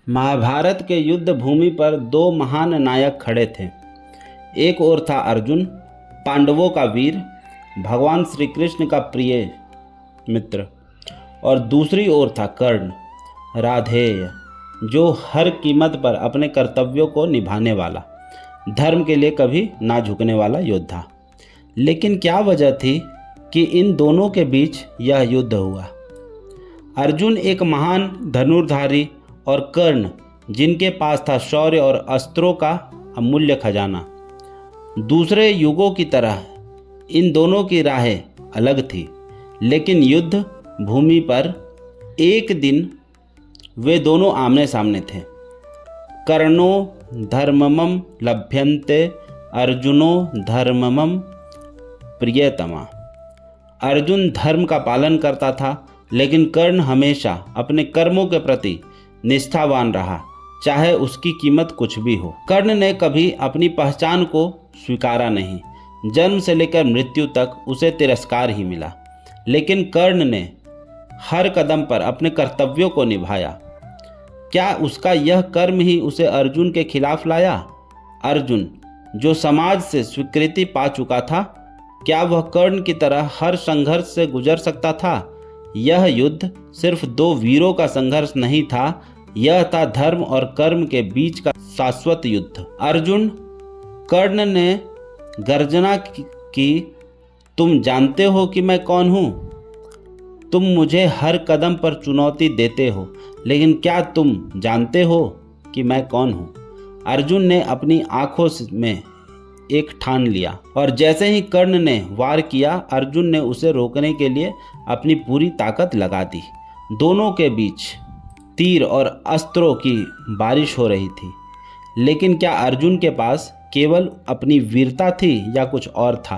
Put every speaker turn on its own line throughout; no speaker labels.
महाभारत के युद्ध भूमि पर दो महान नायक खड़े थे। एक ओर था अर्जुन, पांडवों का वीर, भगवान श्री कृष्ण का प्रिय मित्र, और दूसरी ओर था कर्ण, राधेय, जो हर कीमत पर अपने कर्तव्यों को निभाने वाला, धर्म के लिए कभी ना झुकने वाला योद्धा। लेकिन क्या वजह थी कि इन दोनों के बीच यह युद्ध हुआ? अर्जुन एक महान धनुर्धारी और कर्ण जिनके पास था शौर्य और अस्त्रों का अमूल्य खजाना। दूसरे युगों की तरह इन दोनों की राहें अलग थी, लेकिन युद्ध भूमि पर एक दिन वे दोनों आमने सामने थे। कर्णो धर्ममं लभ्यन्ते अर्जुनो धर्ममं प्रियतमा। अर्जुन धर्म का पालन करता था, लेकिन कर्ण हमेशा अपने कर्मों के प्रति निष्ठावान रहा, चाहे उसकी कीमत कुछ भी हो। कर्ण ने कभी अपनी पहचान को स्वीकारा नहीं। जन्म से लेकर मृत्यु तक उसे तिरस्कार ही मिला, लेकिन कर्ण ने हर कदम पर अपने कर्तव्यों को निभाया। क्या उसका यह कर्म ही उसे अर्जुन के खिलाफ लाया? अर्जुन जो समाज से स्वीकृति पा चुका था, क्या वह कर्ण की तरह हर संघर्ष से गुजर सकता था? यह युद्ध सिर्फ दो वीरों का संघर्ष नहीं था, यह था धर्म और कर्म के बीच का शाश्वत युद्ध। अर्जुन कर्ण ने गर्जना की, तुम जानते हो कि मैं कौन हूँ? तुम मुझे हर कदम पर चुनौती देते हो, लेकिन क्या तुम जानते हो कि मैं कौन हूँ? अर्जुन ने अपनी आंखों में एक ठान लिया, और जैसे ही कर्ण ने वार किया, अर्जुन ने उसे रोकने के लिए अपनी पूरी ताकत लगा दी। दोनों के बीच तीर और अस्त्रों की बारिश हो रही थी, लेकिन क्या अर्जुन के पास केवल अपनी वीरता थी या कुछ और था?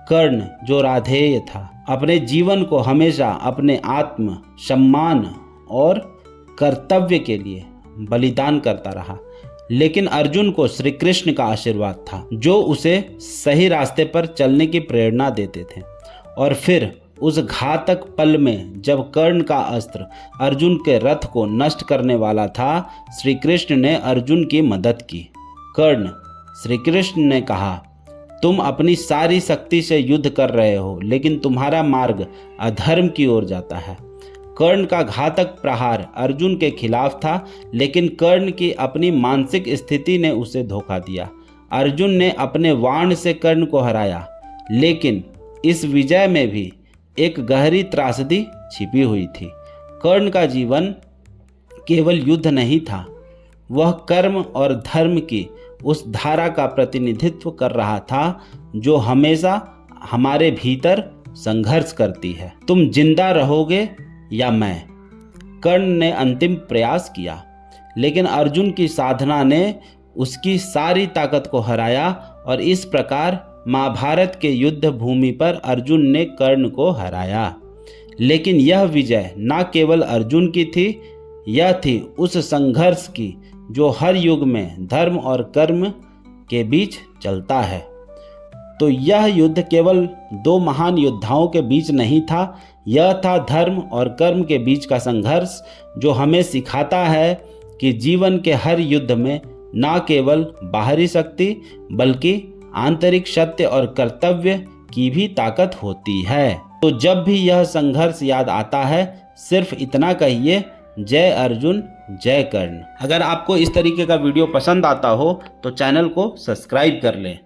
कर्ण जो राधेय था, अपने जीवन को हमेशा अपने आत्म सम्मान और कर्तव्य के लिए बलिदान करता रहा, लेकिन अर्जुन को श्री कृष्ण का आशीर्वाद था, जो उसे सही रास्ते पर चलने की प्रेरणा देते थे। और फिर उस घातक पल में, जब कर्ण का अस्त्र अर्जुन के रथ को नष्ट करने वाला था, श्री कृष्ण ने अर्जुन की मदद की। कर्ण, श्री कृष्ण ने कहा, तुम अपनी सारी शक्ति से युद्ध कर रहे हो, लेकिन तुम्हारा मार्ग अधर्म की ओर जाता है। कर्ण का घातक प्रहार अर्जुन के खिलाफ था, लेकिन कर्ण की अपनी मानसिक स्थिति ने उसे धोखा दिया। अर्जुन ने अपने वाण से कर्ण को हराया, लेकिन इस विजय में भी एक गहरी त्रासदी छिपी हुई थी। कर्ण का जीवन केवल युद्ध नहीं था, वह कर्म और धर्म की उस धारा का प्रतिनिधित्व कर रहा था, जो हमेशा हमारे भीतर संघर्ष करती है। तुम जिंदा रहोगे या मैं? कर्ण ने अंतिम प्रयास किया, लेकिन अर्जुन की साधना ने उसकी सारी ताकत को हराया, और इस प्रकार महाभारत के युद्ध भूमि पर अर्जुन ने कर्ण को हराया। लेकिन यह विजय न केवल अर्जुन की थी, यह थी उस संघर्ष की जो हर युग में धर्म और कर्म के बीच चलता है। तो यह युद्ध केवल दो महान योद्धाओं के बीच नहीं था, यह था धर्म और कर्म के बीच का संघर्ष, जो हमें सिखाता है कि जीवन के हर युद्ध में न केवल बाहरी शक्ति, बल्कि आंतरिक सत्य और कर्तव्य की भी ताकत होती है। तो जब भी यह संघर्ष याद आता है, सिर्फ इतना कहिए, जय अर्जुन जय कर्ण। अगर आपको इस तरीके का वीडियो पसंद आता हो तो चैनल को सब्सक्राइब कर लें।